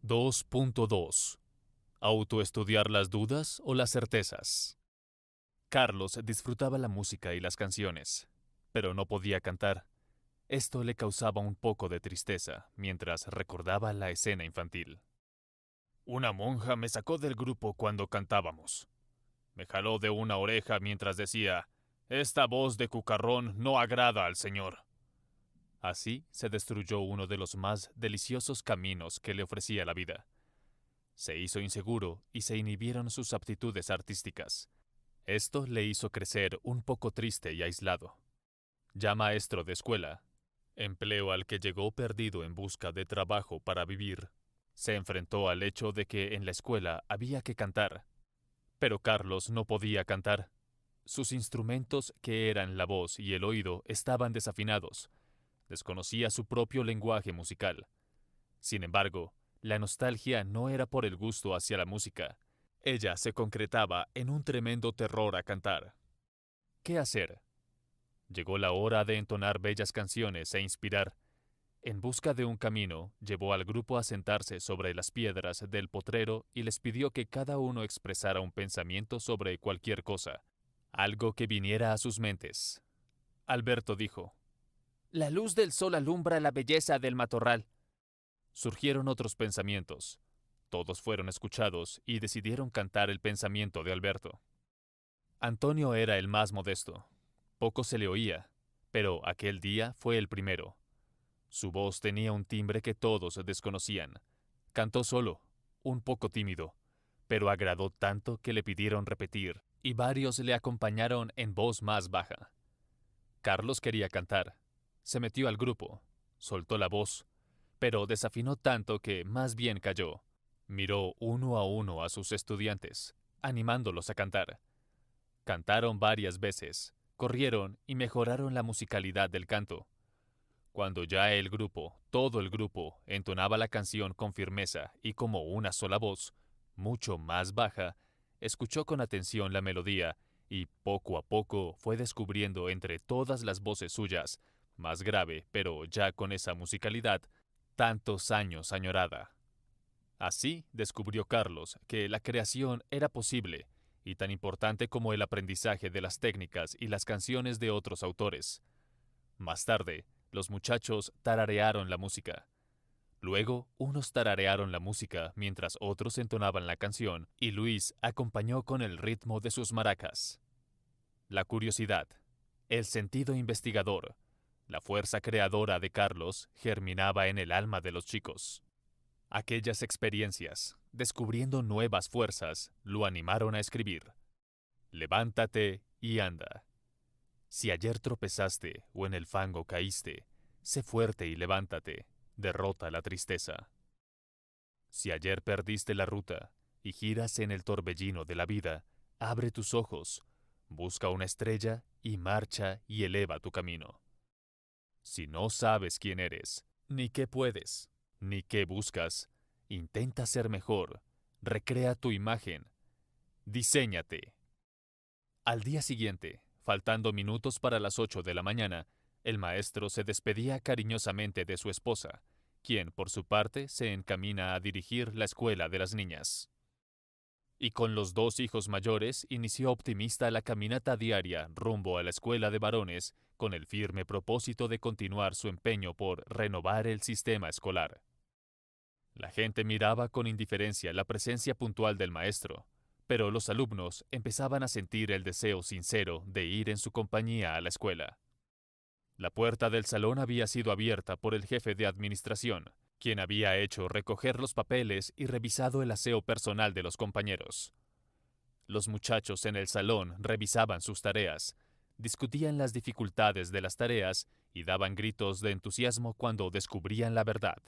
2.2 ¿Autoestudiar las dudas o las certezas? Carlos disfrutaba la música y las canciones, pero no podía cantar. Esto le causaba un poco de tristeza mientras recordaba la escena infantil. Una monja me sacó del grupo cuando cantábamos. Me jaló de una oreja mientras decía: «Esta voz de cucarrón no agrada al Señor». Así se destruyó uno de los más deliciosos caminos que le ofrecía la vida. Se hizo inseguro y se inhibieron sus aptitudes artísticas. Esto le hizo crecer un poco triste y aislado. Ya maestro de escuela, empleo al que llegó perdido en busca de trabajo para vivir, se enfrentó al hecho de que en la escuela había que cantar. Pero Carlos no podía cantar. Sus instrumentos, que eran la voz y el oído, estaban desafinados. Desconocía su propio lenguaje musical. Sin embargo, la nostalgia no era por el gusto hacia la música. Ella se concretaba en un tremendo terror a cantar. ¿Qué hacer? Llegó la hora de entonar bellas canciones e inspirar. En busca de un camino, llevó al grupo a sentarse sobre las piedras del potrero y les pidió que cada uno expresara un pensamiento sobre cualquier cosa, algo que viniera a sus mentes. Alberto dijo: «La luz del sol alumbra la belleza del matorral». Surgieron otros pensamientos. Todos fueron escuchados y decidieron cantar el pensamiento de Alberto. Antonio era el más modesto. Poco se le oía, pero aquel día fue el primero. Su voz tenía un timbre que todos desconocían. Cantó solo, un poco tímido, pero agradó tanto que le pidieron repetir, y varios le acompañaron en voz más baja. Carlos quería cantar. Se metió al grupo, soltó la voz, pero desafinó tanto que más bien cayó. Miró uno a uno a sus estudiantes, animándolos a cantar. Cantaron varias veces, corrieron y mejoraron la musicalidad del canto. Cuando ya el grupo, todo el grupo, entonaba la canción con firmeza y como una sola voz, mucho más baja, escuchó con atención la melodía y poco a poco fue descubriendo entre todas las voces suyas, más grave, pero ya con esa musicalidad, tantos años añorada. Así descubrió Carlos que la creación era posible y tan importante como el aprendizaje de las técnicas y las canciones de otros autores. Más tarde, los muchachos tararearon la música. Luego, unos tararearon la música mientras otros entonaban la canción y Luis acompañó con el ritmo de sus maracas. La curiosidad, el sentido investigador, la fuerza creadora de Carlos germinaba en el alma de los chicos. Aquellas experiencias, descubriendo nuevas fuerzas, lo animaron a escribir. Levántate y anda. Si ayer tropezaste o en el fango caíste, sé fuerte y levántate, derrota la tristeza. Si ayer perdiste la ruta y giras en el torbellino de la vida, abre tus ojos, busca una estrella y marcha y eleva tu camino. Si no sabes quién eres, ni qué puedes, ni qué buscas, intenta ser mejor, recrea tu imagen, diséñate. Al día siguiente, faltando minutos para las 8 de la mañana, el maestro se despedía cariñosamente de su esposa, quien, por su parte, se encamina a dirigir la escuela de las niñas. Y con los dos hijos mayores inició optimista la caminata diaria rumbo a la escuela de varones con el firme propósito de continuar su empeño por renovar el sistema escolar. La gente miraba con indiferencia la presencia puntual del maestro, pero los alumnos empezaban a sentir el deseo sincero de ir en su compañía a la escuela. La puerta del salón había sido abierta por el jefe de administración, quien había hecho recoger los papeles y revisado el aseo personal de los compañeros. Los muchachos en el salón revisaban sus tareas, discutían las dificultades de las tareas y daban gritos de entusiasmo cuando descubrían la verdad.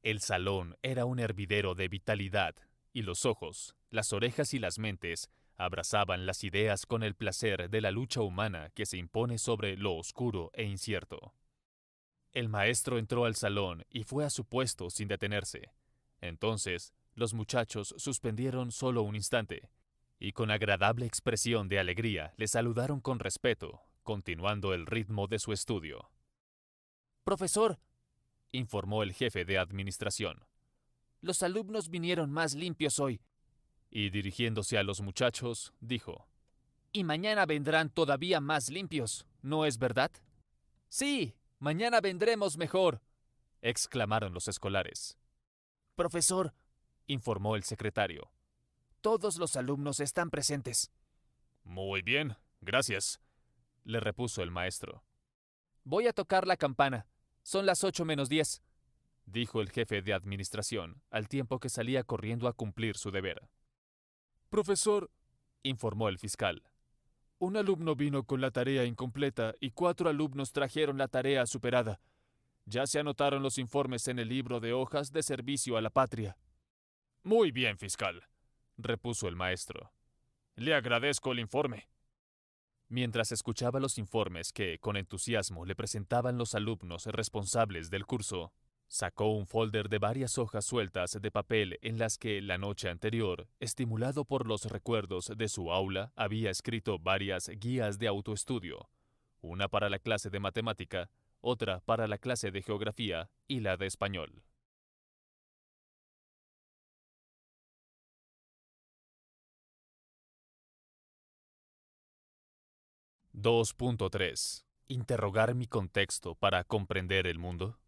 El salón era un hervidero de vitalidad, y los ojos, las orejas y las mentes abrazaban las ideas con el placer de la lucha humana que se impone sobre lo oscuro e incierto. El maestro entró al salón y fue a su puesto sin detenerse. Entonces, los muchachos suspendieron solo un instante, y con agradable expresión de alegría le saludaron con respeto, continuando el ritmo de su estudio. «Profesor», informó el jefe de administración, Los alumnos vinieron más limpios hoy. Y dirigiéndose a los muchachos, dijo: Y mañana vendrán todavía más limpios, ¿no es verdad? Sí, mañana vendremos mejor, exclamaron los escolares. Profesor, Informó el secretario. todos los alumnos están presentes. Muy bien, gracias, le repuso el maestro. Voy a tocar la campana. Son las 8:10. Dijo el jefe de administración, al tiempo que salía corriendo a cumplir su deber. Profesor, informó el fiscal, un alumno vino con la tarea incompleta y 4 alumnos trajeron la tarea superada. Ya se anotaron los informes en el libro de hojas de servicio a la patria. Muy bien, fiscal, repuso el maestro. Le agradezco el informe. Mientras escuchaba los informes que, con entusiasmo, le presentaban los alumnos responsables del curso, sacó un folder de varias hojas sueltas de papel en las que la noche anterior, estimulado por los recuerdos de su aula, había escrito varias guías de autoestudio, una para la clase de matemática, otra para la clase de geografía y la de español. 2.3. Interrogar mi contexto para comprender el mundo.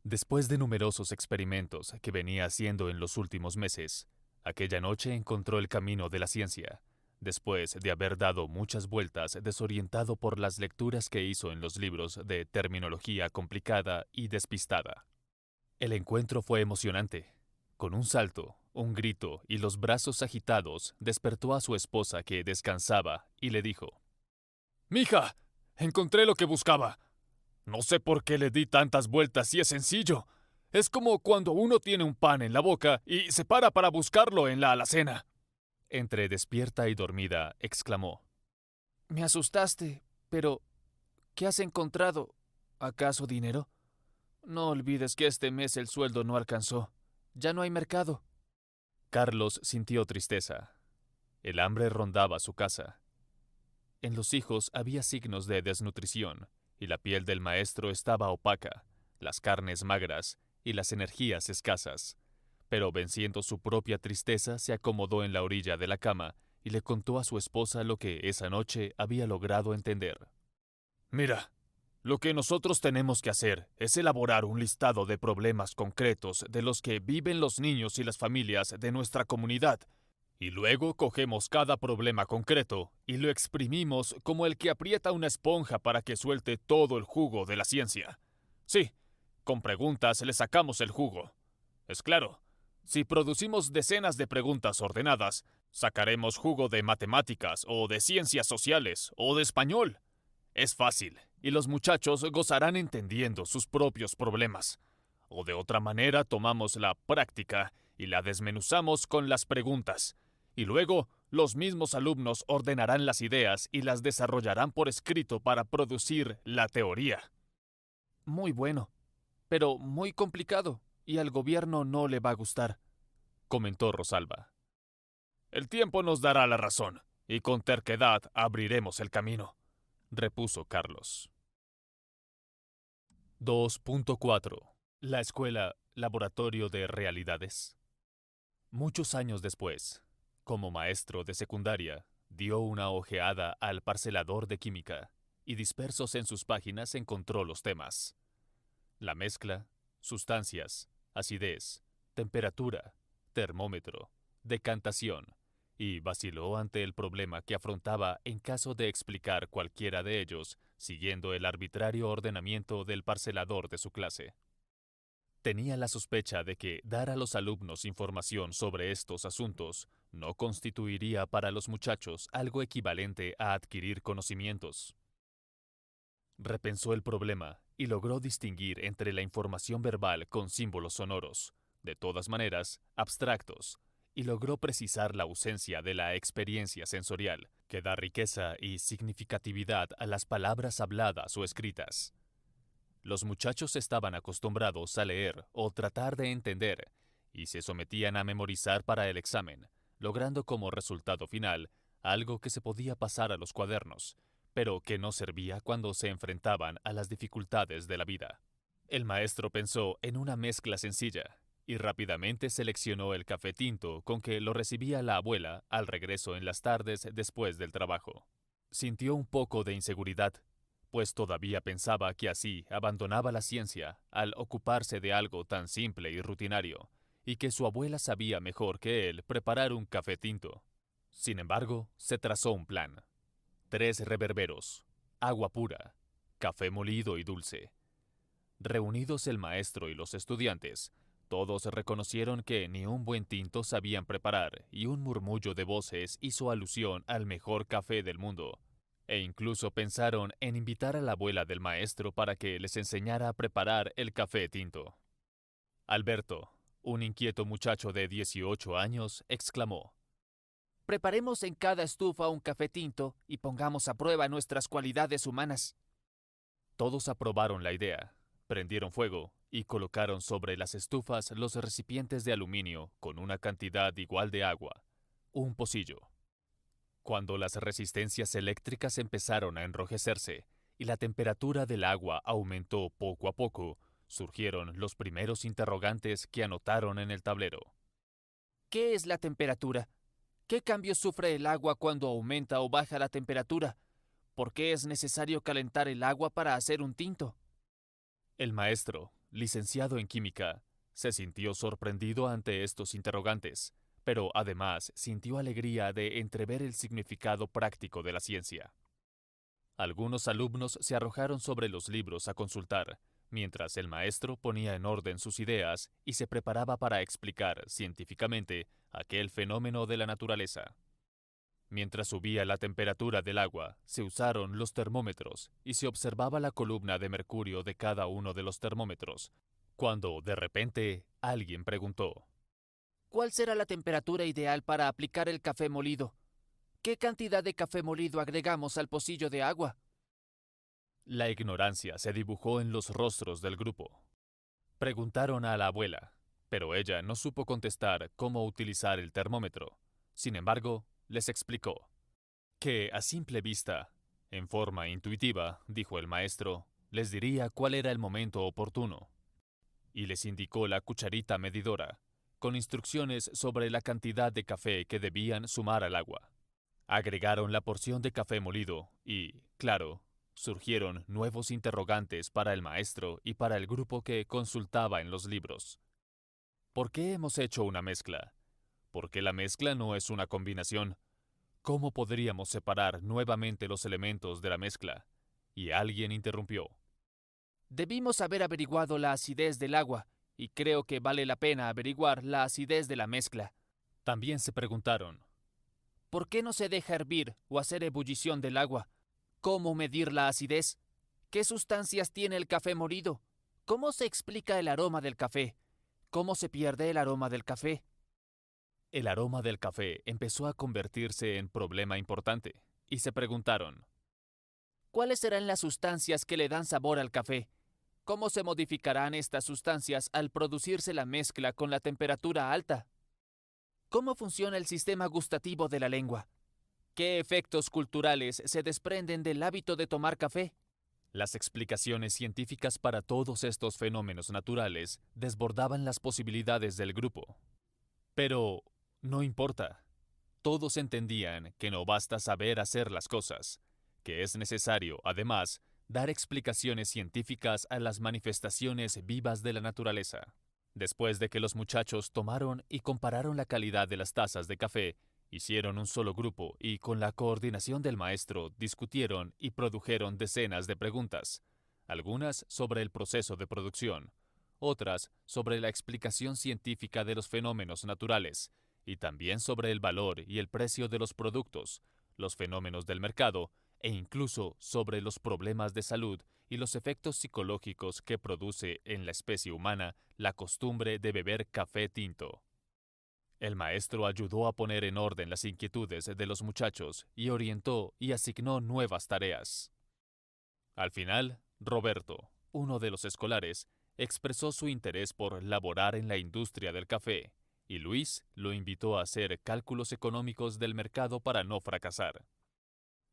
Después de numerosos experimentos que venía haciendo en los últimos meses, aquella noche encontró el camino de la ciencia, después de haber dado muchas vueltas desorientado por las lecturas que hizo en los libros de terminología complicada y despistada. El encuentro fue emocionante. Con un salto, un grito y los brazos agitados, despertó a su esposa que descansaba y le dijo: «Mija, encontré lo que buscaba. No sé por qué le di tantas vueltas y es sencillo. Es como cuando uno tiene un pan en la boca y se para buscarlo en la alacena». Entre despierta y dormida, exclamó: Me asustaste, pero ¿qué has encontrado? ¿Acaso dinero? No olvides que este mes el sueldo no alcanzó. Ya no hay mercado. Carlos sintió tristeza. El hambre rondaba su casa. En los hijos había signos de desnutrición, y la piel del maestro estaba opaca, las carnes magras y las energías escasas. Pero venciendo su propia tristeza, se acomodó en la orilla de la cama y le contó a su esposa lo que esa noche había logrado entender. «Mira, lo que nosotros tenemos que hacer es elaborar un listado de problemas concretos de los que viven los niños y las familias de nuestra comunidad. Y luego cogemos cada problema concreto y lo exprimimos como el que aprieta una esponja para que suelte todo el jugo de la ciencia. Sí, con preguntas le sacamos el jugo. Es claro, si producimos decenas de preguntas ordenadas, sacaremos jugo de matemáticas o de ciencias sociales o de español. Es fácil, y los muchachos gozarán entendiendo sus propios problemas. O de otra manera tomamos la práctica y la desmenuzamos con las preguntas. Y luego, los mismos alumnos ordenarán las ideas y las desarrollarán por escrito para producir la teoría». Muy bueno, pero muy complicado, y al gobierno no le va a gustar, comentó Rosalba. «El tiempo nos dará la razón, y con terquedad abriremos el camino», repuso Carlos. 2.4. La escuela Laboratorio de Realidades. Muchos años después, como maestro de secundaria, dio una ojeada al parcelador de química y dispersos en sus páginas encontró los temas: la mezcla, sustancias, acidez, temperatura, termómetro, decantación, y vaciló ante el problema que afrontaba en caso de explicar cualquiera de ellos siguiendo el arbitrario ordenamiento del parcelador de su clase. Tenía la sospecha de que dar a los alumnos información sobre estos asuntos no constituiría para los muchachos algo equivalente a adquirir conocimientos. Repensó el problema y logró distinguir entre la información verbal con símbolos sonoros, de todas maneras abstractos, y logró precisar la ausencia de la experiencia sensorial, que da riqueza y significatividad a las palabras habladas o escritas. Los muchachos estaban acostumbrados a leer o tratar de entender, y se sometían a memorizar para el examen, logrando como resultado final algo que se podía pasar a los cuadernos, pero que no servía cuando se enfrentaban a las dificultades de la vida. El maestro pensó en una mezcla sencilla, y rápidamente seleccionó el café tinto con que lo recibía la abuela al regreso en las tardes después del trabajo. Sintió un poco de inseguridad, pues todavía pensaba que así abandonaba la ciencia al ocuparse de algo tan simple y rutinario, y que su abuela sabía mejor que él preparar un café tinto. Sin embargo, se trazó un plan. 3 reverberos, agua pura, café molido y dulce. Reunidos el maestro y los estudiantes, todos reconocieron que ni un buen tinto sabían preparar y un murmullo de voces hizo alusión al mejor café del mundo. E incluso pensaron en invitar a la abuela del maestro para que les enseñara a preparar el café tinto. Alberto, un inquieto muchacho de 18 años, exclamó: Preparemos en cada estufa un café tinto y pongamos a prueba nuestras cualidades humanas. Todos aprobaron la idea, prendieron fuego y colocaron sobre las estufas los recipientes de aluminio con una cantidad igual de agua, un pocillo. Cuando las resistencias eléctricas empezaron a enrojecerse y la temperatura del agua aumentó poco a poco, surgieron los primeros interrogantes que anotaron en el tablero. ¿Qué es la temperatura? ¿Qué cambios sufre el agua cuando aumenta o baja la temperatura? ¿Por qué es necesario calentar el agua para hacer un tinto? El maestro, licenciado en química, se sintió sorprendido ante estos interrogantes, pero además sintió alegría de entrever el significado práctico de la ciencia. Algunos alumnos se arrojaron sobre los libros a consultar, mientras el maestro ponía en orden sus ideas y se preparaba para explicar científicamente aquel fenómeno de la naturaleza. Mientras subía la temperatura del agua, se usaron los termómetros y se observaba la columna de mercurio de cada uno de los termómetros, cuando, de repente, alguien preguntó: ¿Cuál será la temperatura ideal para aplicar el café molido? ¿Qué cantidad de café molido agregamos al pocillo de agua? La ignorancia se dibujó en los rostros del grupo. Preguntaron a la abuela, pero ella no supo contestar cómo utilizar el termómetro. Sin embargo, les explicó que, a simple vista, en forma intuitiva, dijo el maestro, les diría cuál era el momento oportuno. Y les indicó la cucharita medidora, con instrucciones sobre la cantidad de café que debían sumar al agua. Agregaron la porción de café molido y, claro, surgieron nuevos interrogantes para el maestro y para el grupo que consultaba en los libros. ¿Por qué hemos hecho una mezcla? ¿Por qué la mezcla no es una combinación? ¿Cómo podríamos separar nuevamente los elementos de la mezcla? Y alguien interrumpió. Debimos haber averiguado la acidez del agua, y creo que vale la pena averiguar la acidez de la mezcla. También se preguntaron: ¿por qué no se deja hervir o hacer ebullición del agua? ¿Cómo medir la acidez? ¿Qué sustancias tiene el café molido? ¿Cómo se explica el aroma del café? ¿Cómo se pierde el aroma del café? El aroma del café empezó a convertirse en problema importante, y se preguntaron: ¿cuáles serán las sustancias que le dan sabor al café? ¿Cómo se modificarán estas sustancias al producirse la mezcla con la temperatura alta? ¿Cómo funciona el sistema gustativo de la lengua? ¿Qué efectos culturales se desprenden del hábito de tomar café? Las explicaciones científicas para todos estos fenómenos naturales desbordaban las posibilidades del grupo. Pero no importa. Todos entendían que no basta saber hacer las cosas, que es necesario, además, dar explicaciones científicas a las manifestaciones vivas de la naturaleza. Después de que los muchachos tomaron y compararon la calidad de las tazas de café, hicieron un solo grupo y, con la coordinación del maestro, discutieron y produjeron decenas de preguntas, algunas sobre el proceso de producción, otras sobre la explicación científica de los fenómenos naturales, y también sobre el valor y el precio de los productos, los fenómenos del mercado, e incluso sobre los problemas de salud y los efectos psicológicos que produce en la especie humana la costumbre de beber café tinto. El maestro ayudó a poner en orden las inquietudes de los muchachos y orientó y asignó nuevas tareas. Al final, Roberto, uno de los escolares, expresó su interés por laborar en la industria del café, y Luis lo invitó a hacer cálculos económicos del mercado para no fracasar.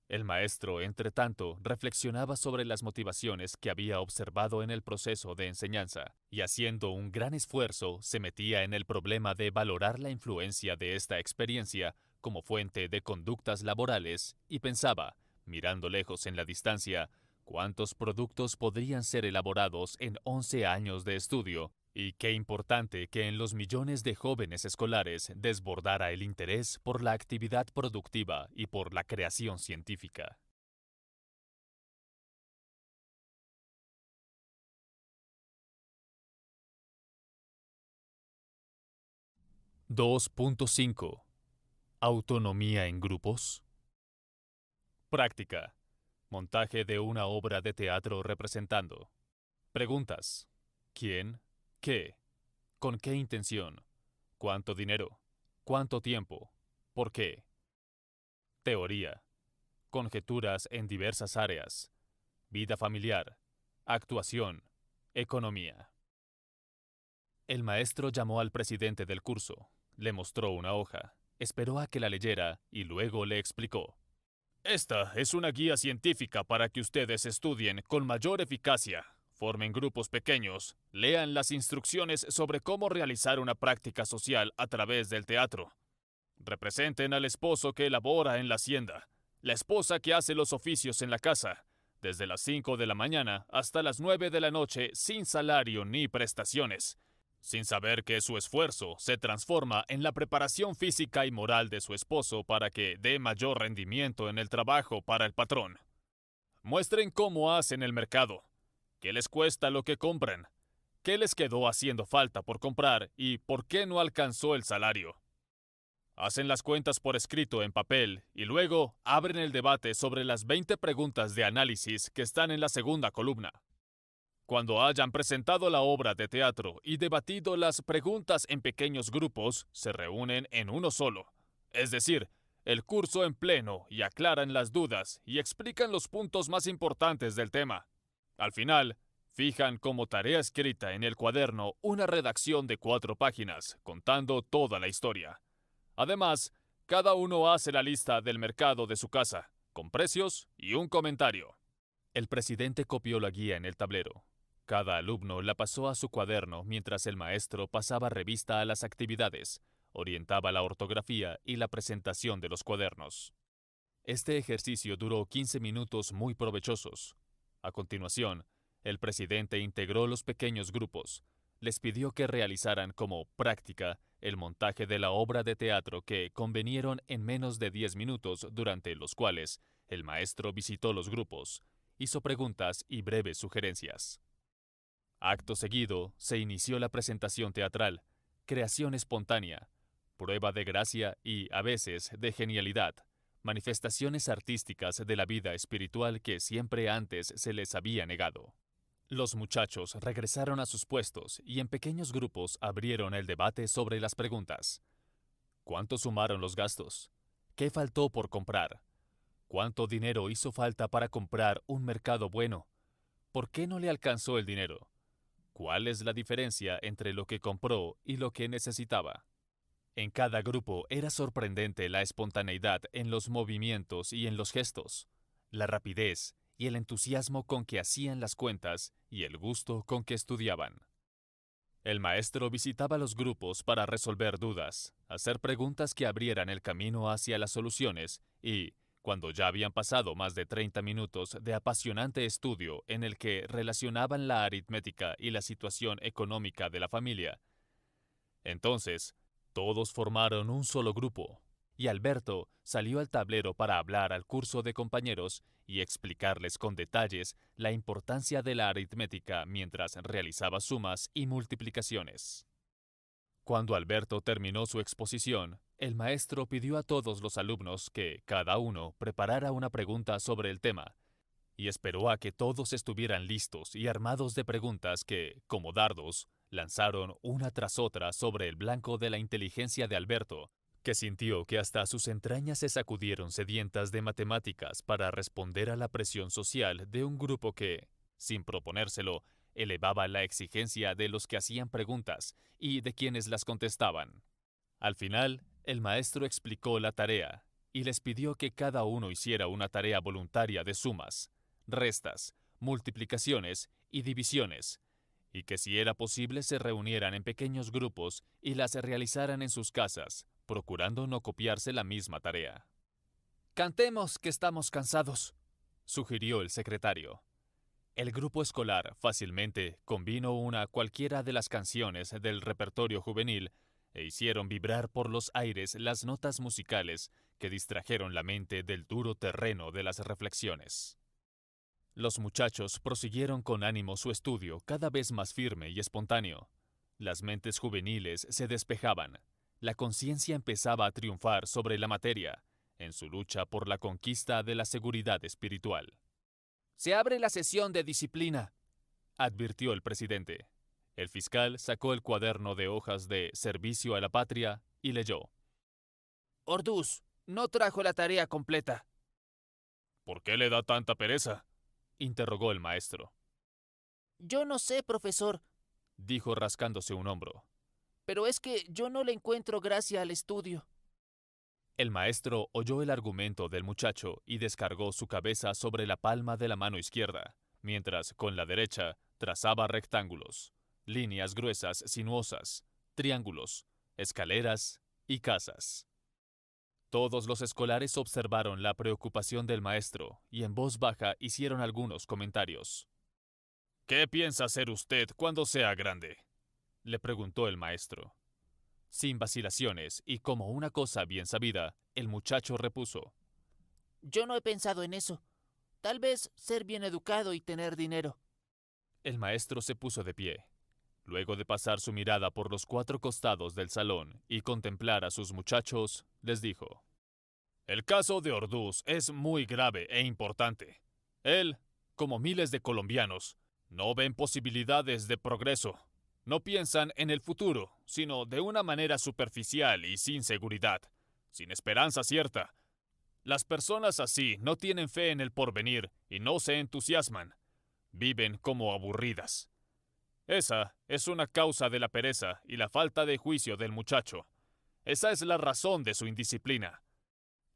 El maestro, entretanto, reflexionaba sobre las motivaciones que había observado en el proceso de enseñanza, y haciendo un gran esfuerzo, se metía en el problema de valorar la influencia de esta experiencia como fuente de conductas laborales, y pensaba, mirando lejos en la distancia, cuántos productos podrían ser elaborados en 11 años de estudio, y qué importante que en los millones de jóvenes escolares desbordara el interés por la actividad productiva y por la creación científica. (2.5) Autonomía en grupos. Práctica. Montaje de una obra de teatro representando. Preguntas. ¿Quién? ¿Qué? ¿Con qué intención? ¿Cuánto dinero? ¿Cuánto tiempo? ¿Por qué? Teoría. Conjeturas en diversas áreas. Vida familiar. Actuación. Economía. El maestro llamó al presidente del curso, le mostró una hoja, esperó a que la leyera y luego le explicó. Esta es una guía científica para que ustedes estudien con mayor eficacia, formen grupos pequeños, lean las instrucciones sobre cómo realizar una práctica social a través del teatro. Representen al esposo que elabora en la hacienda, la esposa que hace los oficios en la casa, desde las 5 de la mañana hasta las 9 de la noche sin salario ni prestaciones, sin saber que su esfuerzo se transforma en la preparación física y moral de su esposo para que dé mayor rendimiento en el trabajo para el patrón. Muestren cómo hacen el mercado, qué les cuesta lo que compran, qué les quedó haciendo falta por comprar y por qué no alcanzó el salario. Hacen las cuentas por escrito en papel y luego abren el debate sobre las 20 preguntas de análisis que están en la segunda columna. Cuando hayan presentado la obra de teatro y debatido las preguntas en pequeños grupos, se reúnen en uno solo, es decir, el curso en pleno, y aclaran las dudas y explican los puntos más importantes del tema. Al final, fijan como tarea escrita en el cuaderno una redacción de 4 páginas, contando toda la historia. Además, cada uno hace la lista del mercado de su casa, con precios y un comentario. El presidente copió la guía en el tablero. Cada alumno la pasó a su cuaderno mientras el maestro pasaba revista a las actividades, orientaba la ortografía y la presentación de los cuadernos. Este ejercicio duró 15 minutos muy provechosos. A continuación, el presidente integró los pequeños grupos. Les pidió que realizaran como práctica el montaje de la obra de teatro que convenieron en menos de 10 minutos, durante los cuales el maestro visitó los grupos, hizo preguntas y breves sugerencias. Acto seguido, se inició la presentación teatral, creación espontánea, prueba de gracia y, a veces, de genialidad, manifestaciones artísticas de la vida espiritual que siempre antes se les había negado. Los muchachos regresaron a sus puestos y en pequeños grupos abrieron el debate sobre las preguntas. ¿Cuánto sumaron los gastos? ¿Qué faltó por comprar? ¿Cuánto dinero hizo falta para comprar un mercado bueno? ¿Por qué no le alcanzó el dinero? ¿Cuál es la diferencia entre lo que compró y lo que necesitaba? En cada grupo era sorprendente la espontaneidad en los movimientos y en los gestos, la rapidez y el entusiasmo con que hacían las cuentas y el gusto con que estudiaban. El maestro visitaba los grupos para resolver dudas, hacer preguntas que abrieran el camino hacia las soluciones y, cuando ya habían pasado más de 30 minutos de apasionante estudio en el que relacionaban la aritmética y la situación económica de la familia, entonces todos formaron un solo grupo, y Alberto salió al tablero para hablar al curso de compañeros y explicarles con detalles la importancia de la aritmética mientras realizaba sumas y multiplicaciones. Cuando Alberto terminó su exposición, el maestro pidió a todos los alumnos que cada uno preparara una pregunta sobre el tema, y esperó a que todos estuvieran listos y armados de preguntas que, como dardos, lanzaron una tras otra sobre el blanco de la inteligencia de Alberto, que sintió que hasta sus entrañas se sacudieron sedientas de matemáticas para responder a la presión social de un grupo que, sin proponérselo, elevaba la exigencia de los que hacían preguntas y de quienes las contestaban. Al final, el maestro explicó la tarea y les pidió que cada uno hiciera una tarea voluntaria de sumas, restas, multiplicaciones y divisiones, y que si era posible se reunieran en pequeños grupos y las realizaran en sus casas, procurando no copiarse la misma tarea. «Cantemos que estamos cansados», sugirió el secretario. El grupo escolar fácilmente combinó una cualquiera de las canciones del repertorio juvenil e hicieron vibrar por los aires las notas musicales que distrajeron la mente del duro terreno de las reflexiones. Los muchachos prosiguieron con ánimo su estudio cada vez más firme y espontáneo. Las mentes juveniles se despejaban. La conciencia empezaba a triunfar sobre la materia, en su lucha por la conquista de la seguridad espiritual. «Se abre la sesión de disciplina», advirtió el presidente. El fiscal sacó el cuaderno de hojas de Servicio a la Patria y leyó. «Orduz no trajo la tarea completa». «¿Por qué le da tanta pereza?», interrogó el maestro. «Yo no sé, profesor», dijo rascándose un hombro. «pero es que yo no le encuentro gracia al estudio». El maestro oyó el argumento del muchacho y descargó su cabeza sobre la palma de la mano izquierda, mientras con la derecha trazaba rectángulos, líneas gruesas sinuosas, triángulos, escaleras y casas. Todos los escolares observaron la preocupación del maestro y en voz baja hicieron algunos comentarios. «¿Qué piensa hacer usted cuando sea grande?», le preguntó el maestro. Sin vacilaciones y como una cosa bien sabida, el muchacho repuso. «Yo no he pensado en eso. Tal vez ser bien educado y tener dinero». El maestro se puso de pie. Luego de pasar su mirada por los 4 costados del salón y contemplar a sus muchachos, les dijo. «El caso de Orduz es muy grave e importante. Él, como miles de colombianos, no ven posibilidades de progreso. No piensan en el futuro, sino de una manera superficial y sin seguridad, sin esperanza cierta. Las personas así no tienen fe en el porvenir y no se entusiasman. Viven como aburridas. Esa es una causa de la pereza y la falta de juicio del muchacho. Esa es la razón de su indisciplina.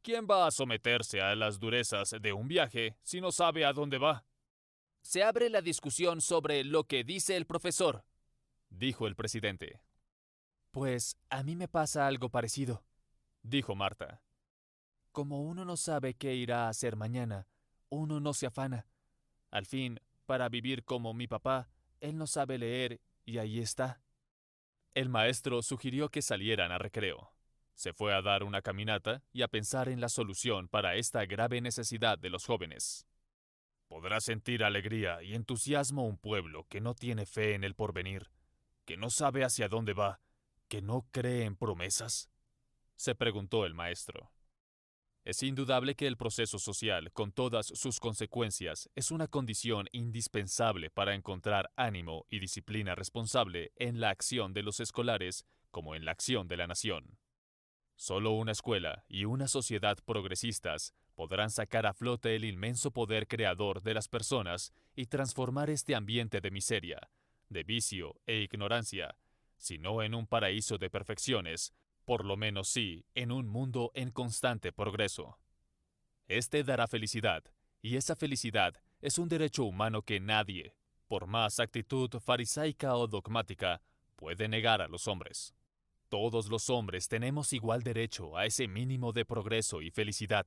¿Quién va a someterse a las durezas de un viaje si no sabe a dónde va?». «Se abre la discusión sobre lo que dice el profesor», dijo el presidente. «Pues a mí me pasa algo parecido», dijo Marta. «Como uno no sabe qué irá a hacer mañana, uno no se afana. Al fin, para vivir como mi papá, él no sabe leer y ahí está». El maestro sugirió que salieran a recreo. Se fue a dar una caminata y a pensar en la solución para esta grave necesidad de los jóvenes. ¿Podrá sentir alegría y entusiasmo un pueblo que no tiene fe en el porvenir, que no sabe hacia dónde va, que no cree en promesas?, se preguntó el maestro. Es indudable que el proceso social, con todas sus consecuencias, es una condición indispensable para encontrar ánimo y disciplina responsable en la acción de los escolares como en la acción de la nación. Solo una escuela y una sociedad progresistas podrán sacar a flote el inmenso poder creador de las personas y transformar este ambiente de miseria, de vicio e ignorancia, si no en un paraíso de perfecciones, por lo menos sí en un mundo en constante progreso. Este dará felicidad, y esa felicidad es un derecho humano que nadie, por más actitud farisaica o dogmática, puede negar a los hombres. Todos los hombres tenemos igual derecho a ese mínimo de progreso y felicidad.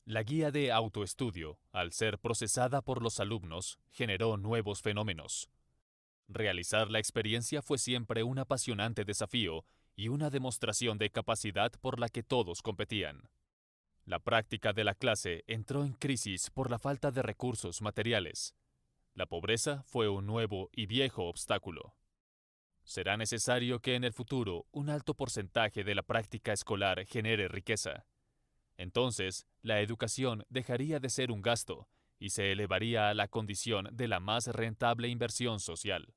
La guía de autoestudio, al ser procesada por los alumnos, generó nuevos fenómenos. Realizar la experiencia fue siempre un apasionante desafío y una demostración de capacidad por la que todos competían. La práctica de la clase entró en crisis por la falta de recursos materiales. La pobreza fue un nuevo y viejo obstáculo. Será necesario que en el futuro un alto porcentaje de la práctica escolar genere riqueza. Entonces, la educación dejaría de ser un gasto y se elevaría a la condición de la más rentable inversión social.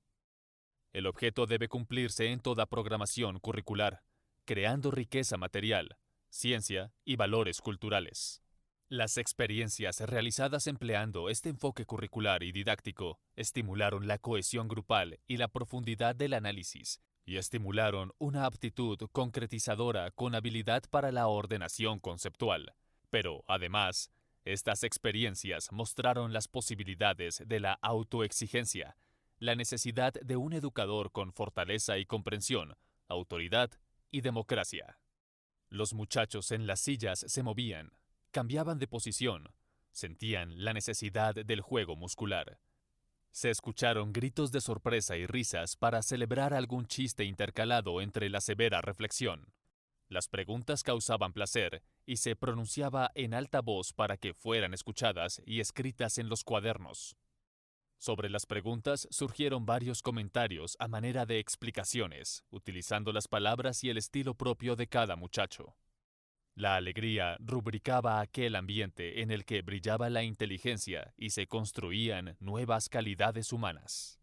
El objeto debe cumplirse en toda programación curricular, creando riqueza material, ciencia y valores culturales. Las experiencias realizadas empleando este enfoque curricular y didáctico estimularon la cohesión grupal y la profundidad del análisis, y estimularon una aptitud concretizadora con habilidad para la ordenación conceptual, Pero, además, estas experiencias mostraron las posibilidades de la autoexigencia, la necesidad de un educador con fortaleza y comprensión, autoridad y democracia. Los muchachos en las sillas se movían, cambiaban de posición, sentían la necesidad del juego muscular. Se escucharon gritos de sorpresa y risas para celebrar algún chiste intercalado entre la severa reflexión. Las preguntas causaban placer y se pronunciaba en alta voz para que fueran escuchadas y escritas en los cuadernos. Sobre las preguntas surgieron varios comentarios a manera de explicaciones, utilizando las palabras y el estilo propio de cada muchacho. La alegría rubricaba aquel ambiente en el que brillaba la inteligencia y se construían nuevas calidades humanas.